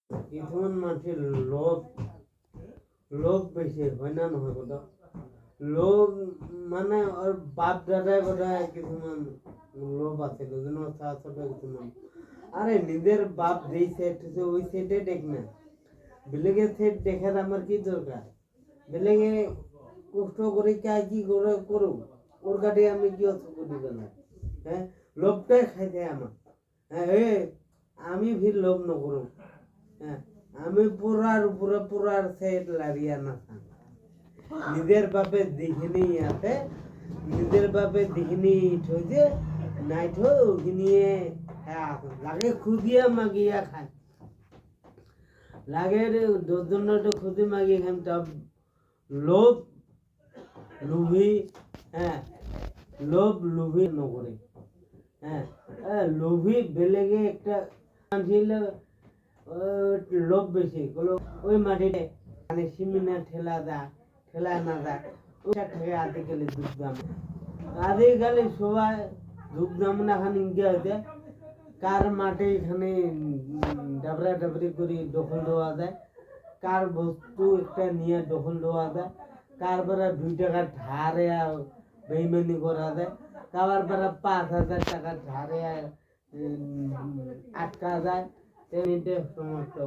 কিছুমান মানুষের লোভ লোভ বেশি হয় না নহয় কথা লোভ মানে ওর বাপ দাদার কথা কিছুমান লোভ আছে যেন ছোট কিছুমান আরে নিজের বাপ যেই সেট ওই সেটে দেখ না বেলেগের সেট দেখার আমার কি দরকার বেলেগে কষ্ট করে কি করে করুক ওর কাছে আমি কি অর্থ করি গেলাম হ্যাঁ লোভটাই খাইতে আমার হ্যাঁ আমি ফির লোভ ন করুম হ্যাঁ আমি পুরার সেট লারিয়া না নিজের বাপে দেখিনি আছে নিজের বাপে দেখিনি ঠইছে নাই ঠো ওখিনিয়ে লাগে খুদিয়া মাগিয়া খায় লাগে দোজনটা খুদি মাগিয়ে খান তব লোভ লুভি হ্যাঁ লোভ লুভি নকরে হ্যাঁ লোভি বেলেগে একটা লোভ বেশি ওই মাটিতে মানে সিমিনা ঠেলা না দা ওইটা থেকে আদিকালে দুধ দাম আদিকালে সবাই দুধ দাম না খানি ইন্ডিয়া হইতে কার মাঠে এখানে ডাবরা ডাবরি করে দখল দেওয়া যায় কার বস্তু একটা নিয়ে দখল দেওয়া যায় কার বেড়া 2 টাকা ধারে বেইমানি করা যায় কার বেড়া 5,000 টাকা ধারে আটকা যায় সমস্ত